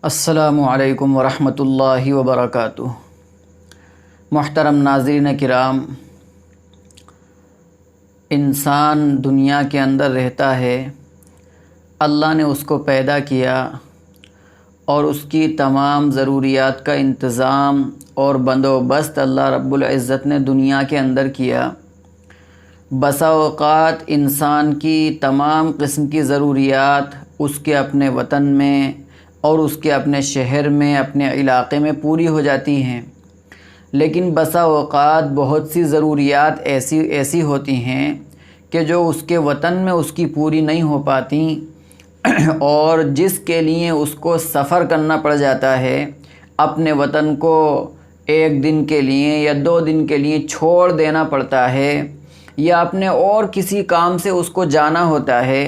السلام علیکم ورحمۃ اللہ وبرکاتہ۔ محترم ناظرین کرام، انسان دنیا کے اندر رہتا ہے، اللہ نے اس کو پیدا کیا اور اس کی تمام ضروریات کا انتظام اور بندوبست اللہ رب العزت نے دنیا کے اندر کیا۔ بسا اوقات انسان کی تمام قسم کی ضروریات اس کے اپنے وطن میں اور اس کے اپنے شہر میں، اپنے علاقے میں پوری ہو جاتی ہیں، لیکن بسا اوقات بہت سی ضروریات ایسی ہوتی ہیں کہ جو اس کے وطن میں اس کی پوری نہیں ہو پاتی اور جس کے لیے اس کو سفر کرنا پڑ جاتا ہے، اپنے وطن کو ایک دن کے لیے یا 2 دن کے لیے چھوڑ دینا پڑتا ہے، یا اپنے اور کسی کام سے اس کو جانا ہوتا ہے،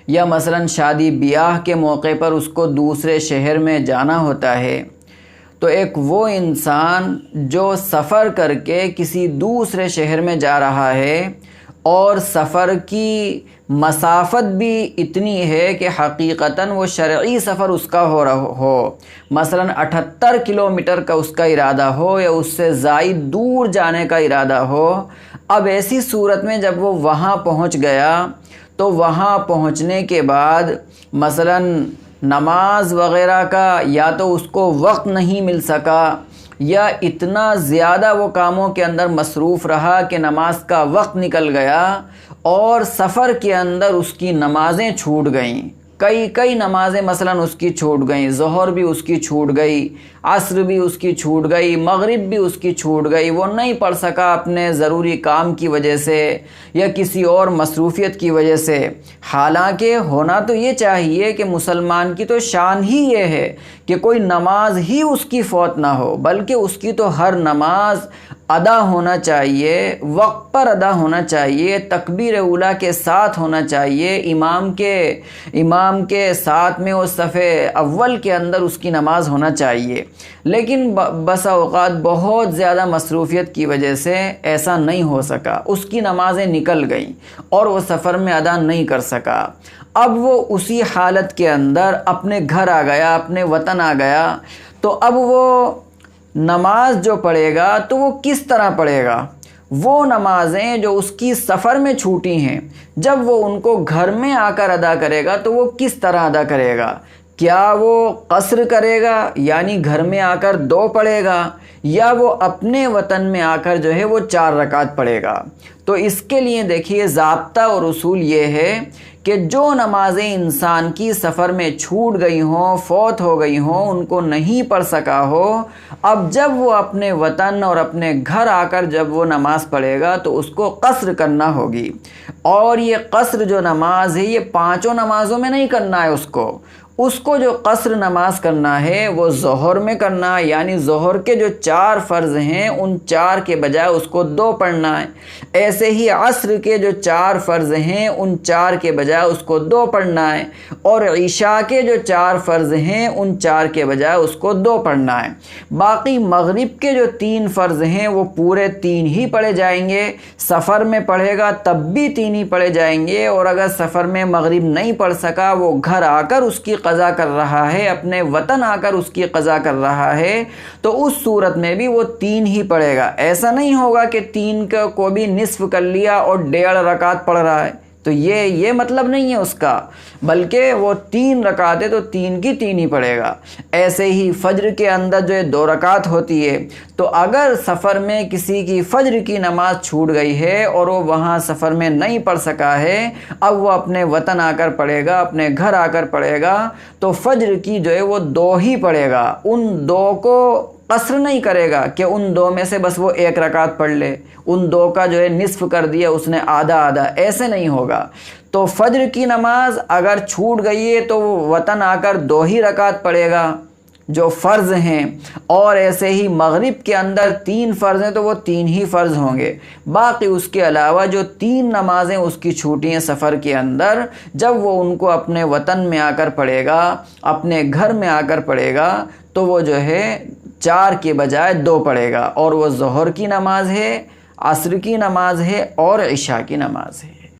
یا مثلا شادی بیاہ کے موقع پر اس کو دوسرے شہر میں جانا ہوتا ہے، تو ایک وہ انسان جو سفر کر کے کسی دوسرے شہر میں جا رہا ہے اور سفر کی مسافت بھی اتنی ہے کہ حقیقتاً وہ شرعی سفر اس کا ہو مثلا 78 کلومیٹر کا اس کا ارادہ ہو یا اس سے زائد دور جانے کا ارادہ ہو، اب ایسی صورت میں جب وہ وہاں پہنچ گیا تو وہاں پہنچنے کے بعد مثلا نماز وغیرہ کا یا تو اس کو وقت نہیں مل سکا، یا اتنا زیادہ وہ کاموں کے اندر مصروف رہا کہ نماز کا وقت نکل گیا اور سفر کے اندر اس کی نمازیں چھوٹ گئیں، کئی نمازیں مثلا اس کی چھوٹ گئیں، ظہر بھی اس کی چھوٹ گئی، عصر بھی اس کی چھوٹ گئی، مغرب بھی اس کی چھوٹ گئی، وہ نہیں پڑھ سکا اپنے ضروری کام کی وجہ سے یا کسی اور مصروفیت کی وجہ سے۔ حالانکہ ہونا تو یہ چاہیے کہ مسلمان کی تو شان ہی یہ ہے کہ کوئی نماز ہی اس کی فوت نہ ہو، بلکہ اس کی تو ہر نماز ادا ہونا چاہیے، وقت پر ادا ہونا چاہیے، تکبیر اولیٰ کے ساتھ ہونا چاہیے، امام کے ساتھ میں وہ صف اول کے اندر اس کی نماز ہونا چاہیے، لیکن بسا اوقات بہت زیادہ مصروفیت کی وجہ سے ایسا نہیں ہو سکا، اس کی نمازیں نکل گئیں اور وہ سفر میں ادا نہیں کر سکا۔ اب وہ اسی حالت کے اندر اپنے گھر آ گیا، اپنے وطن آ گیا، تو اب وہ نماز جو پڑھے گا تو وہ کس طرح پڑھے گا؟ وہ نمازیں جو اس کی سفر میں چھوٹی ہیں، جب وہ ان کو گھر میں آ کر ادا کرے گا تو وہ کس طرح ادا کرے گا؟ کیا وہ قصر کرے گا یعنی گھر میں آ کر 2 پڑھے گا، یا وہ اپنے وطن میں آ کر جو ہے وہ 4 رکعت پڑھے گا؟ تو اس کے لیے دیکھیے ضابطہ اور اصول یہ ہے کہ جو نمازیں انسان کی سفر میں چھوٹ گئی ہوں، فوت ہو گئی ہوں، ان کو نہیں پڑھ سکا ہو، اب جب وہ اپنے وطن اور اپنے گھر آ کر جب وہ نماز پڑھے گا تو اس کو قصر کرنا ہوگی، اور یہ قصر جو نماز ہے یہ 5 نمازوں میں نہیں کرنا ہے، اس کو جو قصر نماز کرنا ہے وہ ظہر میں کرنا ہے، یعنی ظہر کے جو 4 فرض ہیں ان 4 کے بجائے اس کو 2 پڑھنا ہے، ایسے ہی عصر کے جو 4 فرض ہیں ان 4 کے بجائے اس کو 2 پڑھنا ہے، اور عشاء کے جو 4 فرض ہیں ان 4 کے بجائے اس کو 2 پڑھنا ہے۔ باقی مغرب کے جو 3 فرض ہیں وہ پورے 3 ہی پڑھے جائیں گے، سفر میں پڑھے گا تب بھی 3 ہی پڑھے جائیں گے، اور اگر سفر میں مغرب نہیں پڑھ سکا، وہ گھر آ کر اس کی قضا کر رہا ہے، اپنے وطن آ کر اس کی قضا کر رہا ہے، تو اس صورت میں بھی وہ 3 ہی پڑھے گا۔ ایسا نہیں ہوگا کہ 3 کو بھی نصف کر لیا اور 1.5 رکعت پڑھ رہا ہے، تو یہ مطلب نہیں ہے اس کا، بلکہ وہ 3 رکعتیں تو 3 کی 3 ہی پڑھے گا۔ ایسے ہی فجر کے اندر جو 2 رکعت ہوتی ہے، تو اگر سفر میں کسی کی فجر کی نماز چھوٹ گئی ہے اور وہ وہاں سفر میں نہیں پڑھ سکا ہے، اب وہ اپنے وطن آ کر پڑھے گا، اپنے گھر آ کر پڑھے گا، تو فجر کی جو ہے وہ 2 ہی پڑھے گا، ان 2 کو قصر نہیں کرے گا کہ ان 2 میں سے بس وہ 1 رکعت پڑھ لے، ان 2 کا جو ہے نصف کر دیا اس نے آدھا، ایسے نہیں ہوگا۔ تو فجر کی نماز اگر چھوٹ گئی ہے تو وہ وطن آ کر 2 ہی رکعت پڑھے گا جو فرض ہیں، اور ایسے ہی مغرب کے اندر 3 فرض ہیں تو وہ 3 ہی فرض ہوں گے، باقی اس کے علاوہ جو 3 نمازیں اس کی چھوٹی ہیں سفر کے اندر، جب وہ ان کو اپنے وطن میں آ کر پڑھے گا، اپنے گھر میں آ کر پڑھے گا، تو وہ جو ہے 4 کے بجائے 2 پڑھے گا، اور وہ ظہر کی نماز ہے، عصر کی نماز ہے اور عشاء کی نماز ہے۔